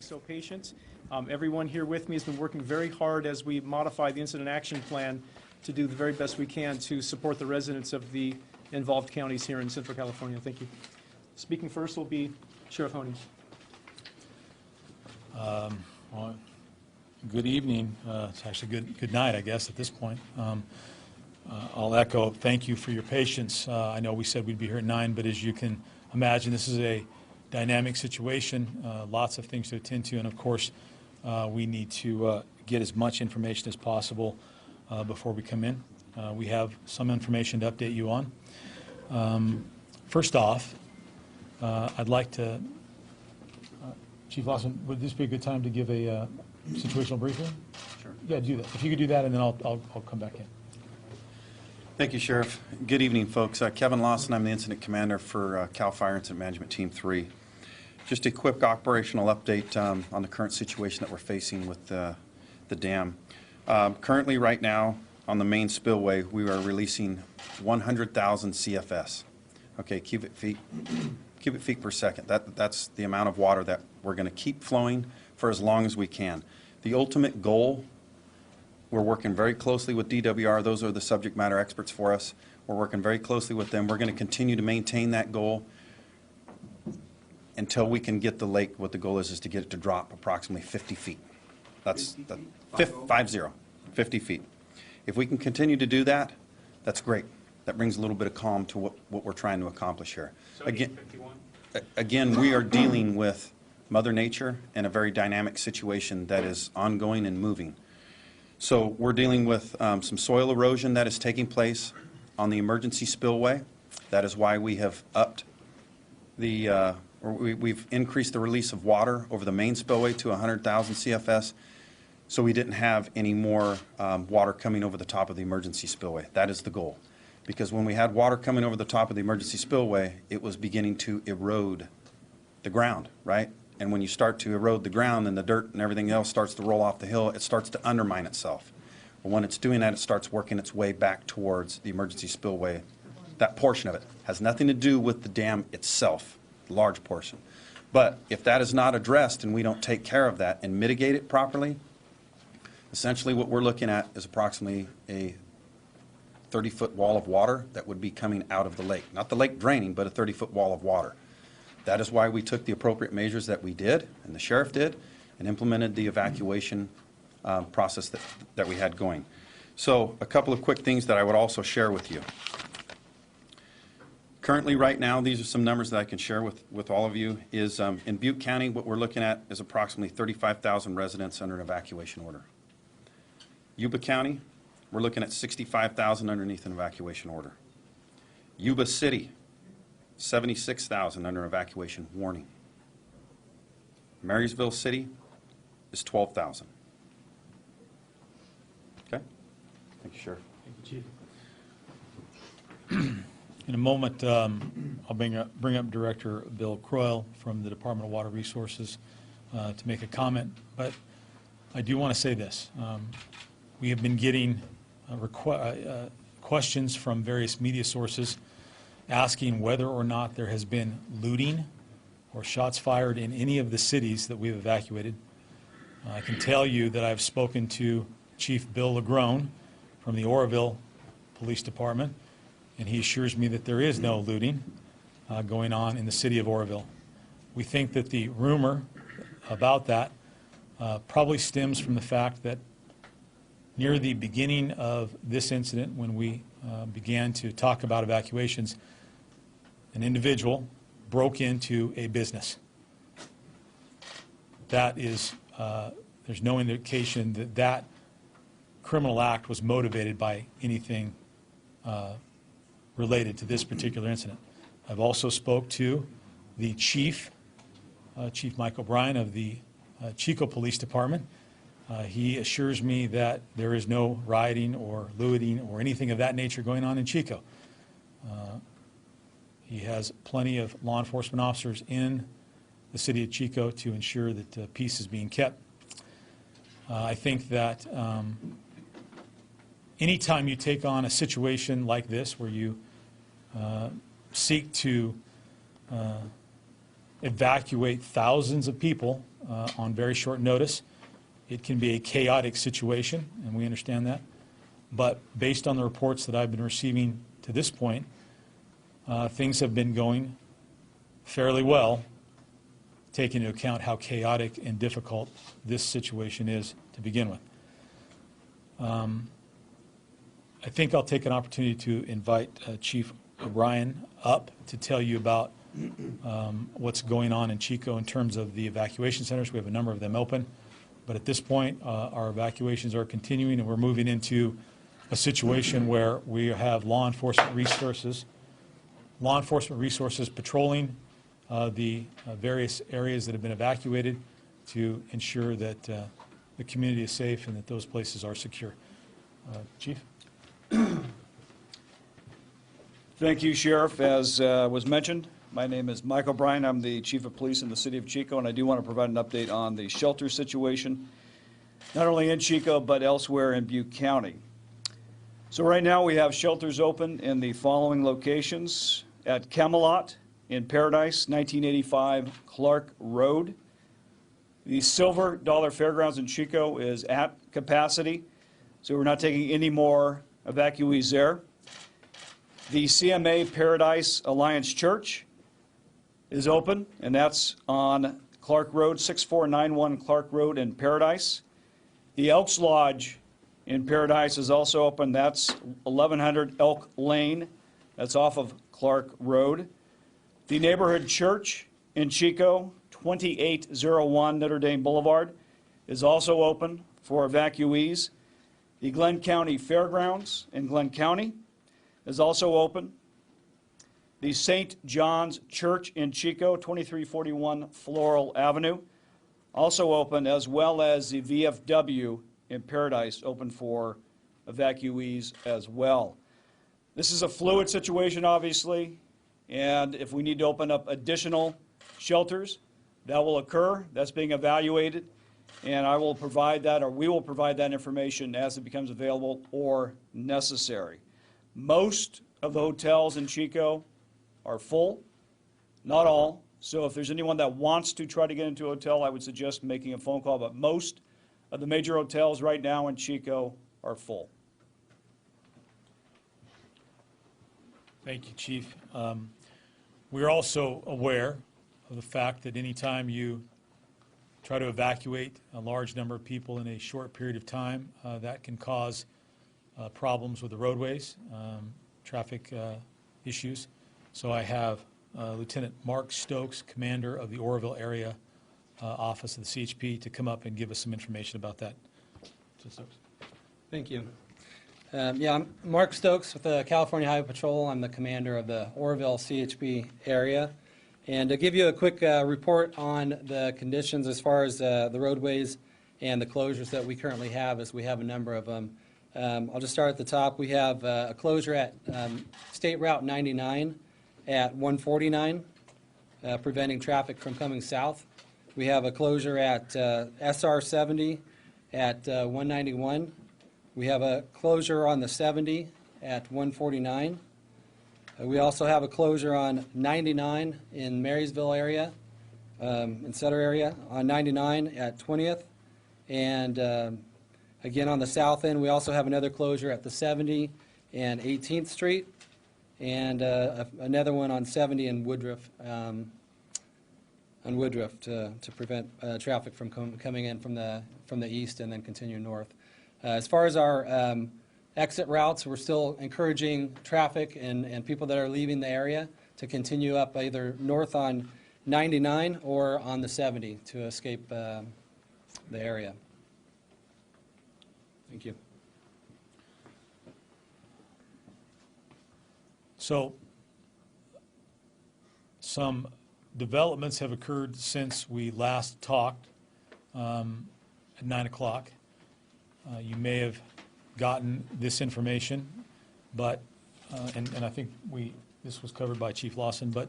So patient. Everyone here with me has been working very hard as we modify the incident action plan to do the very best we can to support the residents of the involved counties here in Central California. Thank you. Speaking first will be Sheriff Honey. Well, good evening. It's actually good night, I guess, at this point. I'll echo thank you for your patience. I know we said we'd be here at 9, but as you can imagine, this is a dynamic situation, lots of things to attend to, and of course, we need to get as much information as possible before we come in. We have some information to update you on. First off, I'd like to, Chief Lawson, would this be a good time to give a situational briefing? Sure. Yeah, do that. If you could do that, and then I'll come back in. Thank you, Sheriff. Good evening, folks. Kevin Lawson, I'm the Incident Commander for CAL FIRE Incident Management Team 3. Just a quick operational update on the current situation that we're facing with the dam. Currently, right now, on the main spillway, we are releasing 100,000 CFS, okay, cubic feet per second. That's the amount of water that we're going to keep flowing for as long as we can. The ultimate goal, we're working very closely with DWR. Those are the subject matter experts for us. We're working very closely with them. We're going to continue to maintain that goal until we can get the lake. What the goal is to get it to drop approximately 50 feet. That's 50 feet. If we can continue to do that, that's great. That brings a little bit of calm to what we're trying to accomplish here. So again, we are dealing with Mother Nature and a very dynamic situation that is ongoing and moving. So we're dealing with some soil erosion that is taking place on the emergency spillway. That is why we have upped the, we've increased the release of water over the main spillway to 100,000 CFS, so we didn't have any more water coming over the top of the emergency spillway. That is the goal. Because when we had water coming over the top of the emergency spillway, it was beginning to erode the ground, right? And when you start to erode the ground and the dirt and everything else starts to roll off the hill, it starts to undermine itself. But when it's doing that, it starts working its way back towards the emergency spillway. That portion of it has nothing to do with the dam itself, large portion. But if that is not addressed and we don't take care of that and mitigate it properly, essentially what we're looking at is approximately a 30-foot wall of water that would be coming out of the lake. Not the lake draining, but a 30-foot wall of water. That is why we took the appropriate measures that we did, and the sheriff did, and implemented the evacuation process that we had going. So a couple of quick things that I would also share with you. Currently, right now, these are some numbers that I can share with all of you, is in Butte County, what we're looking at is approximately 35,000 residents under an evacuation order. Yuba County, we're looking at 65,000 underneath an evacuation order. Yuba City, 76,000 under evacuation warning. Marysville City is 12,000. Okay? Thank you, Sheriff. Thank you, Chief. In a moment, I'll bring up Director Bill Croyle from the Department of Water Resources to make a comment, but I do want to say this. We have been getting questions from various media sources asking whether or not there has been looting or shots fired in any of the cities that we've evacuated. I can tell you that I've spoken to Chief Bill Lagrone from the Oroville Police Department, and he assures me that there is no looting going on in the city of Oroville. We think that the rumor about that probably stems from the fact that near the beginning of this incident, when we began to talk about evacuations, an individual broke into a business. That is, there's no indication that that criminal act was motivated by anything related to this particular incident. I've also spoke to the chief, Chief Mike O'Brien of the Chico Police Department. He assures me that there is no rioting or looting or anything of that nature going on in Chico. He has plenty of law enforcement officers in the city of Chico to ensure that peace is being kept. I think that anytime you take on a situation like this where you seek to evacuate thousands of people on very short notice. It can be a chaotic situation, and we understand that. But based on the reports that I've been receiving to this point, things have been going fairly well, taking into account how chaotic and difficult this situation is to begin with. I think I'll take an opportunity to invite Chief O'Brien up to tell you about what's going on in Chico in terms of the evacuation centers. We have a number of them open, but at this point, our evacuations are continuing, and we're moving into a situation where we have law enforcement resources patrolling the various areas that have been evacuated to ensure that the community is safe and that those places are secure. Chief? Thank you, Sheriff. As was mentioned, my name is Michael Bryan. I'm the Chief of Police in the City of Chico, and I do want to provide an update on the shelter situation, not only in Chico, but elsewhere in Butte County. So right now we have shelters open in the following locations: at Camelot in Paradise, 1985 Clark Road. The Silver Dollar Fairgrounds in Chico is at capacity, so we're not taking any more evacuees there. The CMA Paradise Alliance Church is open, and that's on Clark Road, 6491 Clark Road in Paradise. The Elks Lodge in Paradise is also open. That's 1100 Elk Lane. That's off of Clark Road. The Neighborhood Church in Chico, 2801 Notre Dame Boulevard, is also open for evacuees. The Glenn County Fairgrounds in Glenn County is also open. The St. John's Church in Chico, 2341 Floral Avenue, also open, as well as the VFW in Paradise, open for evacuees as well. This is a fluid situation, obviously, and if we need to open up additional shelters, that will occur. That's being evaluated, and I will provide that, or we will provide that information as it becomes available or necessary. Most of the hotels in Chico are full, not all. So if there's anyone that wants to try to get into a hotel, I would suggest making a phone call, but most of the major hotels right now in Chico are full. Thank you, Chief. We're also aware of the fact that anytime you try to evacuate a large number of people in a short period of time, that can cause problems with the roadways, traffic issues. So I have Lieutenant Mark Stokes, commander of the Oroville area office of the CHP, to come up and give us some information about that. Stokes. Thank you. I'm Mark Stokes with the California Highway Patrol. I'm the commander of the Oroville CHP area. And to give you a quick report on the conditions as far as the roadways and the closures that we currently have, as we have a number of them. I'll just start at the top. We have a closure at State Route 99 at 149, preventing traffic from coming south. We have a closure at SR 70 at 191. We have a closure on the 70 at 149. We also have a closure on 99 in Marysville area, in Sutter area, on 99 at 20th. And again, on the south end, we also have another closure at the 70 and 18th Street, and another one on 70 and Woodruff, to prevent traffic from coming in from the east and then continue north. As far as our exit routes, we're still encouraging traffic and people that are leaving the area to continue up either north on 99 or on the 70 to escape the area. Thank you. So some developments have occurred since we last talked at 9 o'clock. You may have gotten this information, but, and I think this was covered by Chief Lawson, but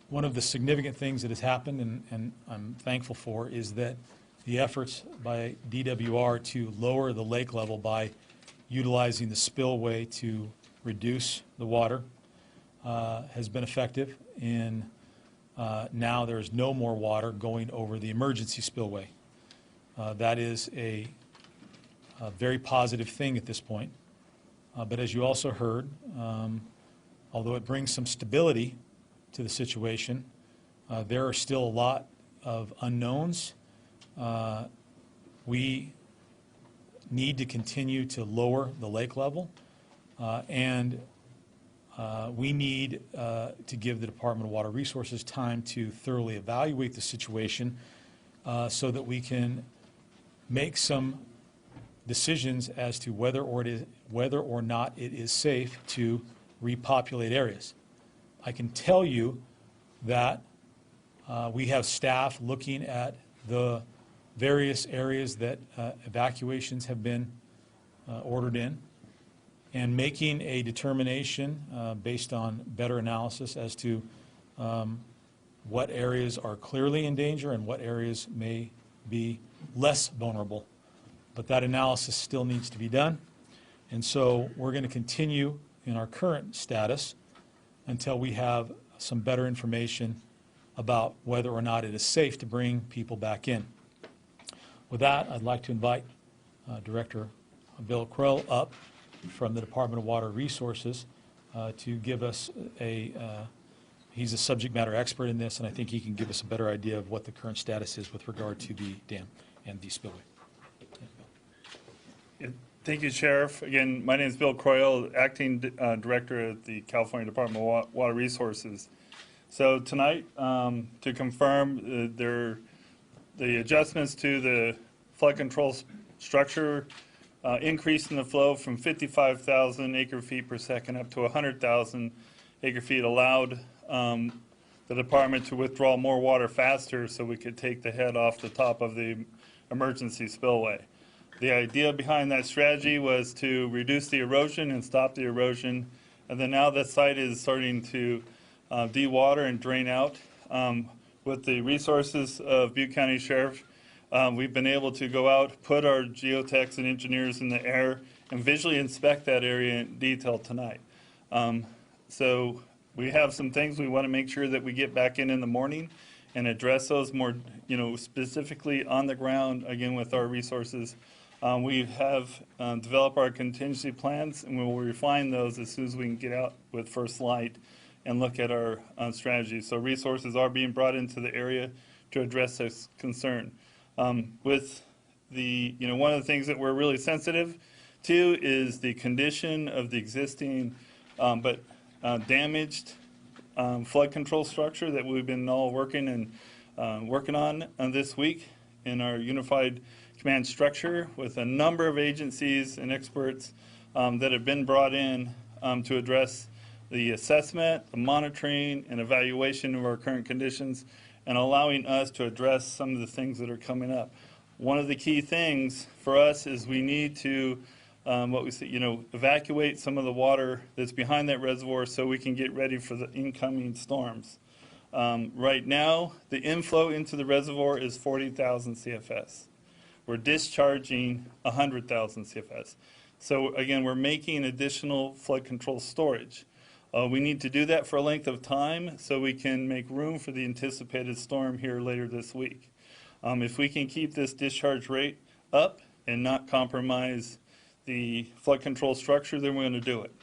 one of the significant things that has happened, and I'm thankful for, is that the efforts by DWR to lower the lake level by utilizing the spillway to reduce the water has been effective in now there's no more water going over the emergency spillway. That is a very positive thing at this point. But as you also heard, although it brings some stability to the situation, there are still a lot of unknowns. We need to continue to lower the lake level, and we need to give the Department of Water Resources time to thoroughly evaluate the situation so that we can make some decisions as to whether or not it is safe to repopulate areas. I can tell you that we have staff looking at the various areas that evacuations have been ordered in and making a determination based on better analysis as to what areas are clearly in danger and what areas may be less vulnerable. But that analysis still needs to be done. And so we're going to continue in our current status until we have some better information about whether or not it is safe to bring people back in. With that, I'd like to invite Director Bill Krell up from the Department of Water Resources to give us he's a subject matter expert in this, and I think he can give us a better idea of what the current status is with regard to the dam and the spillway. Thank you, Sheriff. Again, my name is Bill Croyle, Acting Director at the California Department of Water Resources. So tonight, to confirm, the adjustments to the flood control structure increase in the flow from 55,000 acre-feet per second up to 100,000 acre-feet allowed the department to withdraw more water faster so we could take the head off the top of the emergency spillway. The idea behind that strategy was to reduce the erosion and stop the erosion, and then now the site is starting to de-water and drain out. With the resources of Butte County Sheriff, we've been able to go out, put our geotechs and engineers in the air, and visually inspect that area in detail tonight. So we have some things we want to make sure that we get back in the morning and address those more, specifically on the ground, again, with our resources. We have developed our contingency plans, and we will refine those as soon as we can get out with first light and look at our strategy. So resources are being brought into the area to address this concern. With the, one of the things that we're really sensitive to is the condition of the existing but damaged flood control structure that we've been all working on this week in our unified command structure with a number of agencies and experts that have been brought in to address the assessment, the monitoring, and evaluation of our current conditions, and allowing us to address some of the things that are coming up. One of the key things for us is we need to evacuate some of the water that's behind that reservoir so we can get ready for the incoming storms. Right now, the inflow into the reservoir is 40,000 CFS. We're discharging 100,000 CFS. So again, we're making additional flood control storage. We need to do that for a length of time so we can make room for the anticipated storm here later this week. If we can keep this discharge rate up and not compromise the flood control structure, then we're going to do it.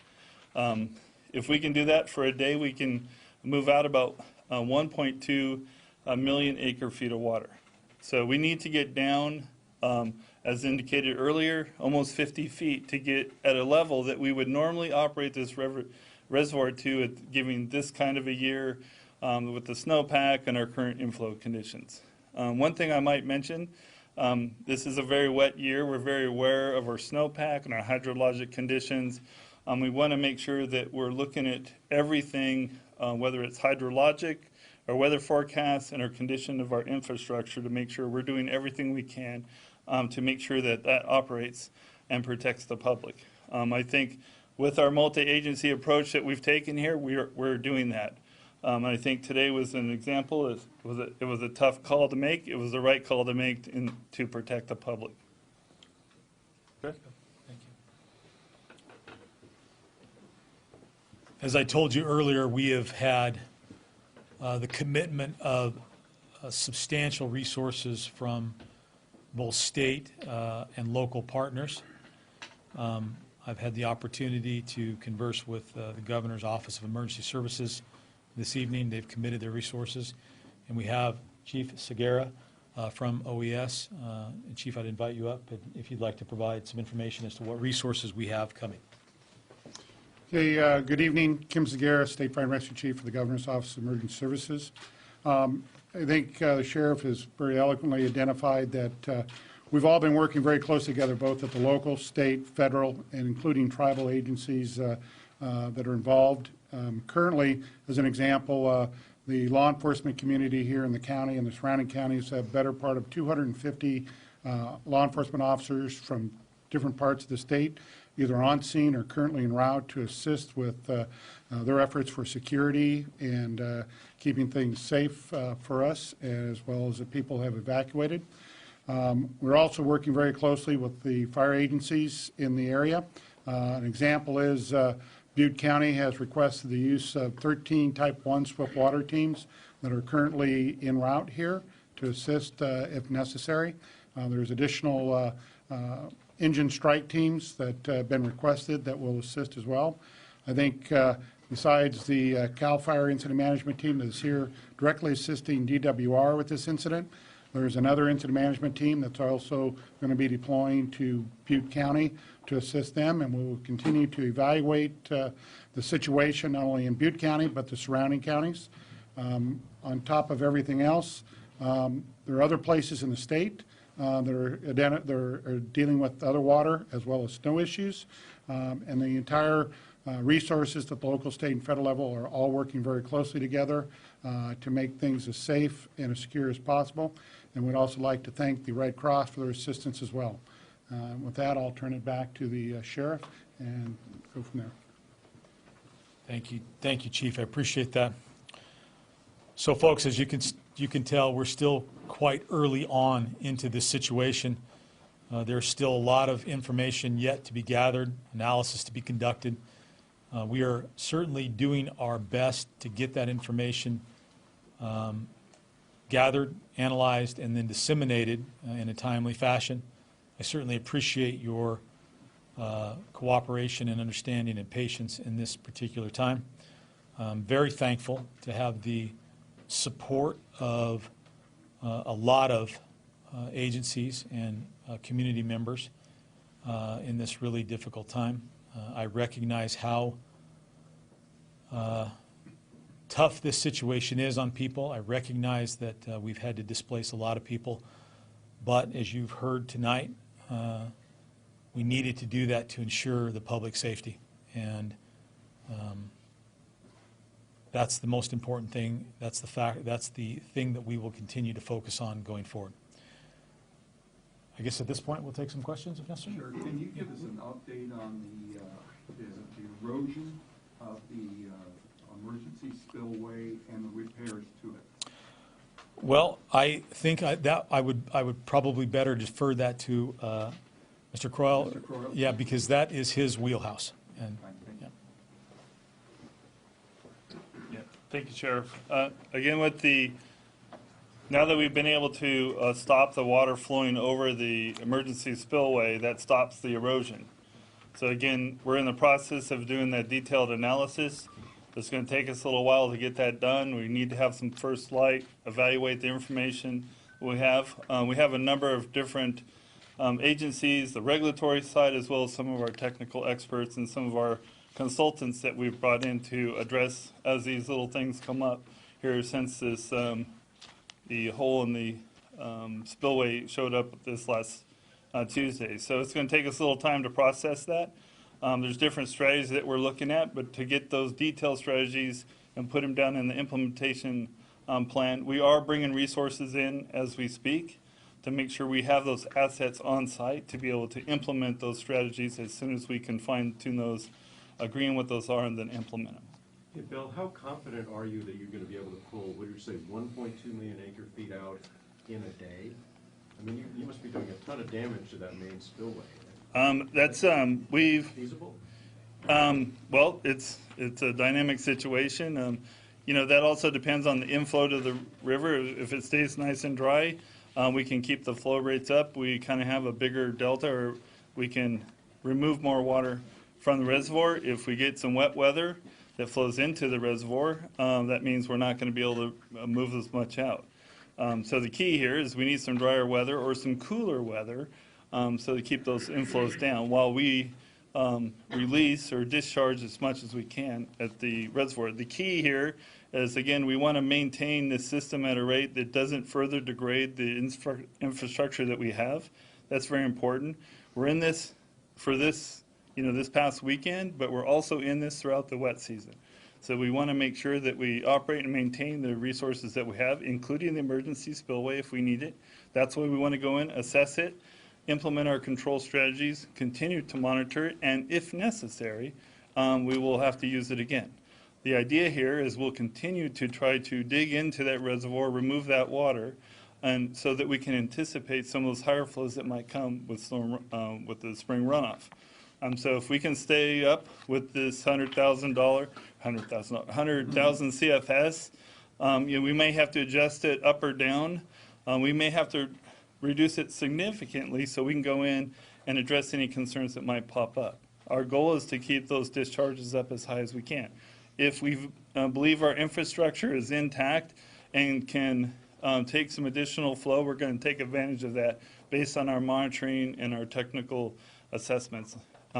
If we can do that for a day, we can move out about 1.2 million acre-feet of water. So we need to get down, as indicated earlier, almost 50 feet to get at a level that we would normally operate this reservoir to at giving this kind of a year with the snowpack and our current inflow conditions. One thing I might mention, this is a very wet year. We're very aware of our snowpack and our hydrologic conditions. We want to make sure that we're looking at everything, whether it's hydrologic or weather forecasts and our condition of our infrastructure to make sure we're doing everything we can to make sure that that operates and protects the public. I think with our multi-agency approach that we've taken here, we're doing that. I think today was an example. It was a tough call to make. It was the right call to make to protect the public. Thank you. As I told you earlier, we have had the commitment of substantial resources from both state and local partners. I've had the opportunity to converse with the Governor's Office of Emergency Services this evening. They've committed their resources. And we have Chief Segura from OES. And Chief, I'd invite you up if you'd like to provide some information as to what resources we have coming. Okay, good evening. Kim Segura, State Fire and Rescue Chief for the Governor's Office of Emergency Services. I think the Sheriff has very eloquently identified that we've all been working very closely together, both at the local, state, federal, and including tribal agencies that are involved. Currently, as an example, the law enforcement community here in the county and the surrounding counties have better part of 250 law enforcement officers from different parts of the state, either on scene or currently en route to assist with their efforts for security and keeping things safe for us, as well as the people who have evacuated. We're also working very closely with the fire agencies in the area. An example is Butte County has requested the use of 13 Type 1 swift water teams that are currently en route here to assist if necessary. There's additional engine strike teams that have been requested that will assist as well. I think besides the CAL FIRE incident management team that is here directly assisting DWR with this incident, there's another incident management team that's also going to be deploying to Butte County to assist them, and we will continue to evaluate the situation not only in Butte County but the surrounding counties. On top of everything else, there are other places in the state that are dealing with other water as well as snow issues, and the entire resources at the local, state, and federal level are all working very closely together to make things as safe and as secure as possible. And we'd also like to thank the Red Cross for their assistance as well. With that, I'll turn it back to the Sheriff and go from there. Thank you, Chief. I appreciate that. So, folks, as you can tell, we're still quite early on into this situation. There's still a lot of information yet to be gathered, analysis to be conducted. We are certainly doing our best to get that information gathered, analyzed, and then disseminated in a timely fashion. I certainly appreciate your cooperation and understanding and patience in this particular time. I'm very thankful to have the support of a lot of agencies and community members in this really difficult time. I recognize how tough this situation is on people. I recognize that we've had to displace a lot of people, but as you've heard tonight, we needed to do that to ensure the public safety, and that's the most important thing. That's the thing that we will continue to focus on going forward. I guess at this point we'll take some questions if necessary. Sure. Can you give us an update on the erosion of the emergency spillway and the repairs to it? Well, I think that I would probably better defer that to Mr. Croyle. Mr. Croyle? Yeah, because that is his wheelhouse. And Fine, thank you. yeah. Yeah, thank you, Sheriff. Again, now that we've been able to stop the water flowing over the emergency spillway, that stops the erosion. So again, we're in the process of doing that detailed analysis. It's going to take us a little while to get that done. We need to have some first light, evaluate the information we have. We have a number of different agencies, the regulatory side, as well as some of our technical experts and some of our consultants that we've brought in to address as these little things come up here since this the hole in the spillway showed up this last Tuesday. So it's going to take us a little time to process that. There's different strategies that we're looking at, but to get those detailed strategies and put them down in the implementation plan, we are bringing resources in as we speak to make sure we have those assets on site to be able to implement those strategies as soon as we can fine-tune those, agreeing what those are, and then implement them. Hey, Bill, how confident are you that you're going to be able to pull, what did you say, 1.2 million acre feet out in a day? I mean, you must be doing a ton of damage to that main spillway. We've Feasible? well, it's a dynamic situation. that also depends on the inflow to the river. If it stays nice and dry, we can keep the flow rates up. We kind of have a bigger delta, or we can remove more water from the reservoir. If we get some wet weather that flows into the reservoir, that means we're not going to be able to move as much out. So the key here is we need some drier weather or some cooler weather so to keep those inflows down while we release or discharge as much as we can at the reservoir. The key here is, again, we want to maintain the system at a rate that doesn't further degrade the infrastructure that we have. That's very important. We're in this for this, this past weekend, but we're also in this throughout the wet season. So we want to make sure that we operate and maintain the resources that we have, including the emergency spillway if we need it. That's why we want to go in, assess it, implement our control strategies, continue to monitor it, and if necessary, we will have to use it again. The idea here is we'll continue to try to dig into that reservoir, remove that water, and so that we can anticipate some of those higher flows that might come with with the spring runoff. So if we can stay up with this $100,000 CFS, we may have to adjust it up or down. We may have to reduce it significantly so we can go in and address any concerns that might pop up. Our goal is to keep those discharges up as high as we can. If we believe our infrastructure is intact and can take some additional flow, we're going to take advantage of that based on our monitoring and our technical assessments.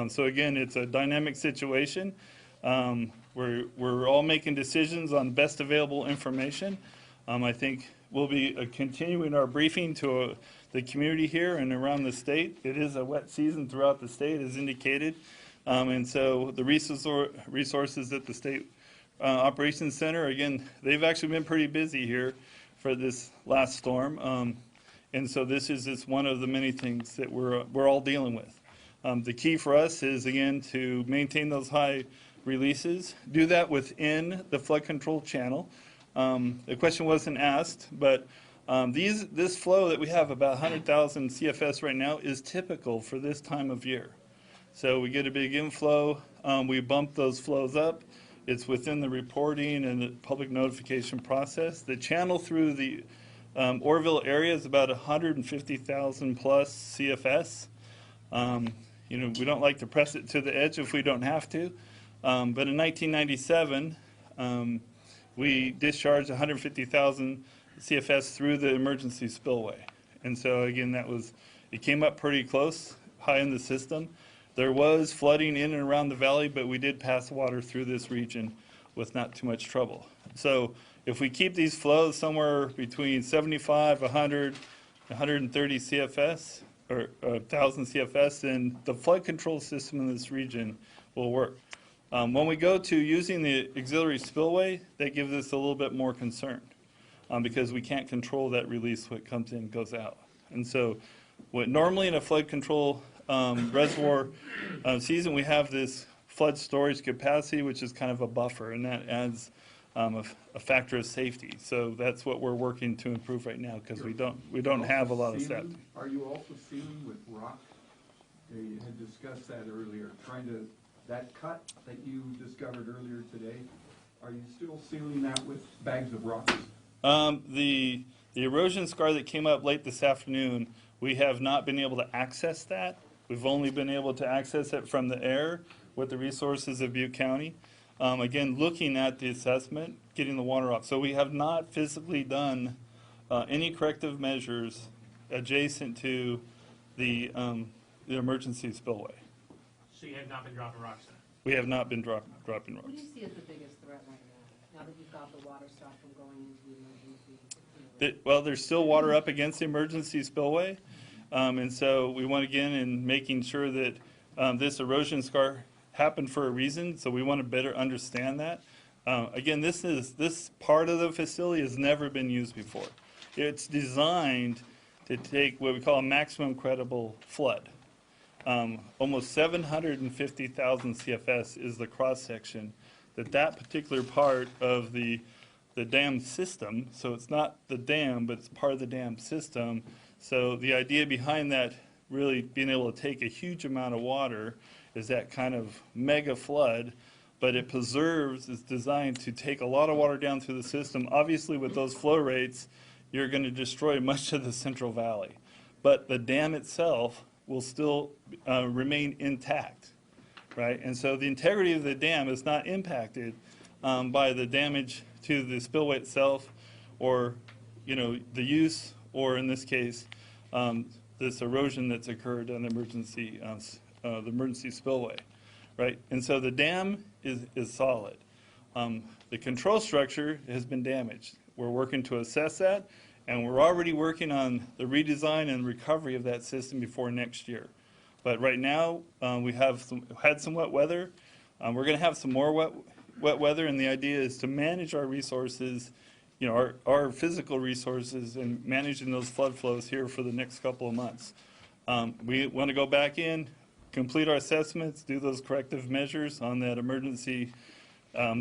So again, it's a dynamic situation. We're all making decisions on best available information. I think we'll be continuing our briefing to the community here and around the state. It is a wet season throughout the state, as indicated. And so the resources at the State Operations Center, again, they've actually been pretty busy here for this last storm. And so this is just one of the many things that we're all dealing with. The key for us is, again, to maintain those high releases, do that within the flood control channel. The question wasn't asked, but this flow that we have, about 100,000 CFS right now, is typical for this time of year. So we get a big inflow, we bump those flows up. It's within the reporting and the public notification process. The channel through the Oroville area is about 150,000 plus CFS. We don't like to press it to the edge if we don't have to. But in 1997, we discharged 150,000 CFS through the emergency spillway. And so again, it came up pretty close, high in the system. There was flooding in and around the valley, but we did pass water through this region with not too much trouble. So if we keep these flows somewhere between 75, 100, 130 CFS, or 1,000 CFS, then the flood control system in this region will work. When we go to using the auxiliary spillway, that gives us a little bit more concern because we can't control that release, what comes in goes out. And so what normally in a flood control reservoir season, we have this flood storage capacity, which is kind of a buffer, and that adds a factor of safety. So that's what we're working to improve right now because we don't have a lot of that. Are you also sealing with rock? You had discussed that earlier, that cut that you discovered earlier today, are you still sealing that with bags of rocks? The erosion scar that came up late this afternoon, we have not been able to access that. We've only been able to access it from the air with the resources of Butte County. Again, looking at the assessment, getting the water off. So we have not physically done any corrective measures adjacent to the emergency spillway. So you have not been dropping rocks then? We have not been dropping rocks. What do you see as the biggest threat right now that you've got the water stop from going into the emergency? Well, there's still water up against the emergency spillway. And so we want to get in making sure that this erosion scar happened for a reason, so we want to better understand that. Again, this part of the facility has never been used before. It's designed to take what we call a maximum credible flood. Almost 750,000 CFS is the cross-section that particular part of the dam system, so it's not the dam, but it's part of the dam system. So the idea behind that really being able to take a huge amount of water is that kind of mega flood, but it preserves, it's designed to take a lot of water down through the system. Obviously, with those flow rates, you're going to destroy much of the Central Valley. But the dam itself will still remain intact, right? And so the integrity of the dam is not impacted by the damage to the spillway itself, or, you know, the use, or in this case, this erosion that's occurred on the emergency spillway, right? And so the dam is solid. The control structure has been damaged. We're working to assess that, and we're already working on the redesign and recovery of that system before next year. But right now, we have had some wet weather. We're going to have some more wet weather, and the idea is to manage our resources, you know, our physical resources, and managing those flood flows here for the next couple of months. We want to go back in, complete our assessments, do those corrective measures on that emergency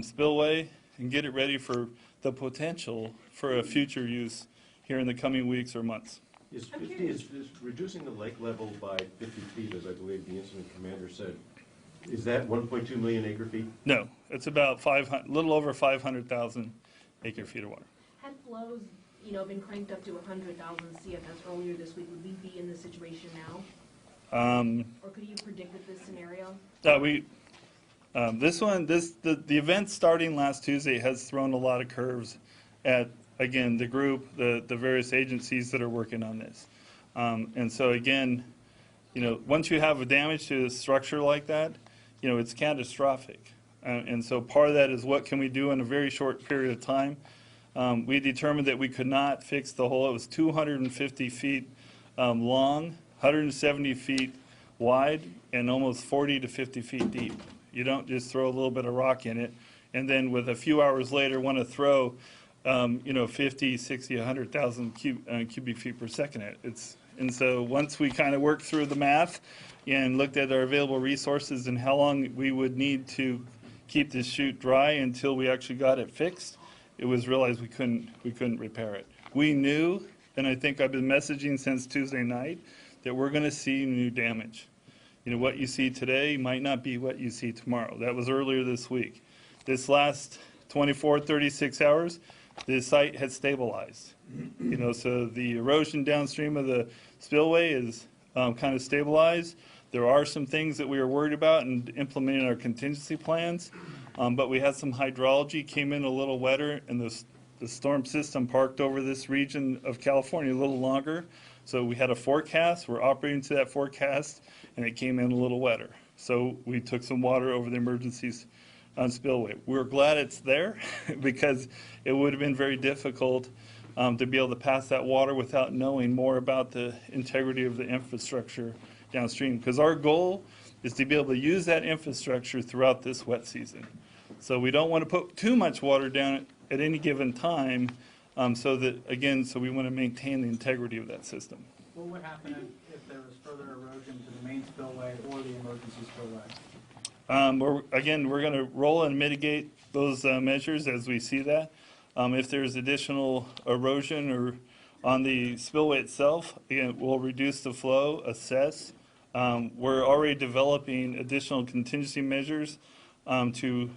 spillway, and get it ready for the potential for a future use here in the coming weeks or months. Is reducing the lake level by 50 feet, as I believe the incident commander said, is that 1.2 million acre feet? No, it's about a little over 500,000 acre feet of water. Had flows, you know, been cranked up to 100,000 CFS earlier this week, would we be in this situation now? Or could you predict this scenario? The event starting last Tuesday has thrown a lot of curves at, again, the group, the various agencies that are working on this. And so again, you know, once you have a damage to a structure like that, you know, it's catastrophic. And so part of that is what can we do in a very short period of time. We determined that we could not fix the hole. It was 250 feet long, 170 feet wide, and almost 40 to 50 feet deep. You don't just throw a little bit of rock in it, and then with a few hours later want to throw, you know, 50, 60, 100,000 cubic feet per second. And so once we kind of worked through the math and looked at our available resources and how long we would need to keep this chute dry until we actually got it fixed, it was realized we couldn't repair it. We knew, and I think I've been messaging since Tuesday night, that we're going to see new damage. You know, what you see today might not be what you see tomorrow. That was earlier this week. This last 24, 36 hours, the site has stabilized. You know, so the erosion downstream of the spillway is kind of stabilized. There are some things that we are worried about and implementing our contingency plans, but we had some hydrology came in a little wetter, and the storm system parked over this region of California a little longer. So we had a forecast. We're operating to that forecast, and it came in a little wetter. So we took some water over the emergencies on spillway. We're glad it's there because it would have been very difficult to be able to pass that water without knowing more about the integrity of the infrastructure downstream. Because our goal is to be able to use that infrastructure throughout this wet season. So we don't want to put too much water down at any given time, so we want to maintain the integrity of that system. What would happen if there was further erosion to the main spillway or the emergency spillway? We're going to roll and mitigate those measures as we see that. If there's additional erosion or on the spillway itself, again, we'll reduce the flow, assess. We're already developing additional contingency measures to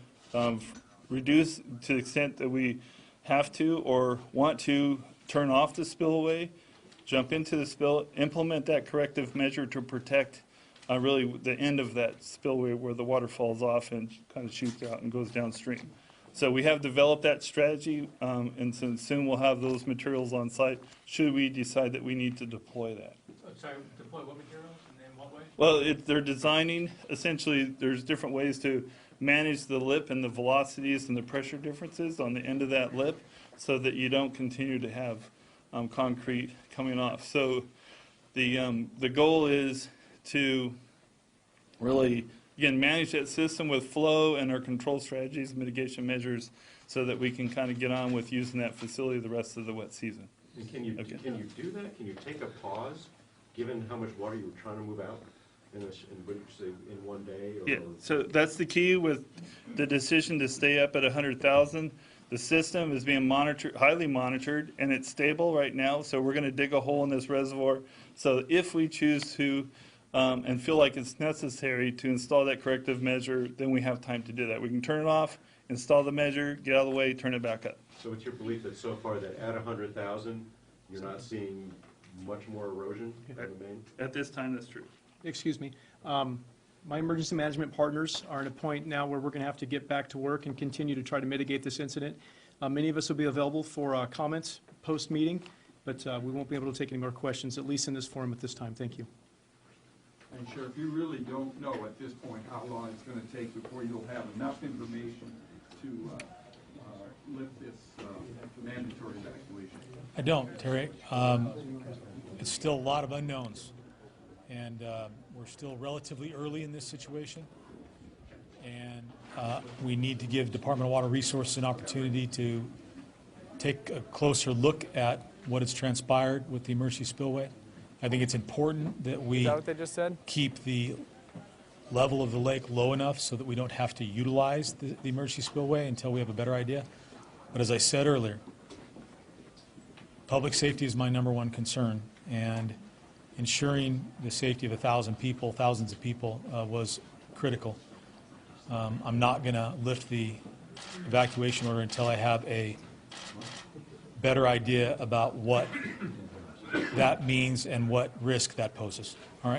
reduce to the extent that we have to or want to turn off the spillway, jump into the spill, implement that corrective measure to protect really the end of that spillway where the water falls off and kind of shoots out and goes downstream. So we have developed that strategy, and soon we'll have those materials on site should we decide that we need to deploy that. Sorry, deploy what materials and in what way? Well, they're designing, essentially, there's different ways to manage the lip and the velocities and the pressure differences on the end of that lip so that you don't continue to have concrete coming off. So the goal is to really, again, manage that system with flow and our control strategies, mitigation measures, so that we can kind of get on with using that facility the rest of the wet season. And can you do that? Can you take a pause, given how much water you were trying to move out in one day? Or, yeah, so that's the key with the decision to stay up at 100,000. The system is being monitored, highly monitored, and it's stable right now. So we're going to dig a hole in this reservoir. So if we choose to and feel like it's necessary to install that corrective measure, then we have time to do that. We can turn it off, install the measure, get out of the way, turn it back up. So it's your belief that so far that at 100,000, you're not seeing much more erosion on the main? At this time, that's true. Excuse me. My emergency management partners are at a point now where we're going to have to get back to work and continue to try to mitigate this incident. Many of us will be available for comments post-meeting, but we won't be able to take any more questions, at least in this forum at this time. Thank you. And Sheriff, you really don't know at this point how long it's going to take before you'll have enough information to lift this mandatory evacuation. I don't, Terry. It's still a lot of unknowns, and we're still relatively early in this situation, and we need to give Department of Water Resources an opportunity to take a closer look at what has transpired with the emergency spillway. I think it's important that we Is that what they just said? keep the level of the lake low enough so that we don't have to utilize the emergency spillway until we have a better idea. But as I said earlier, public safety is my #1 concern, and ensuring the safety of 1,000 people, thousands of people, was critical. I'm not going to lift the evacuation order until I have a better idea about what that means and what risk that poses. All right?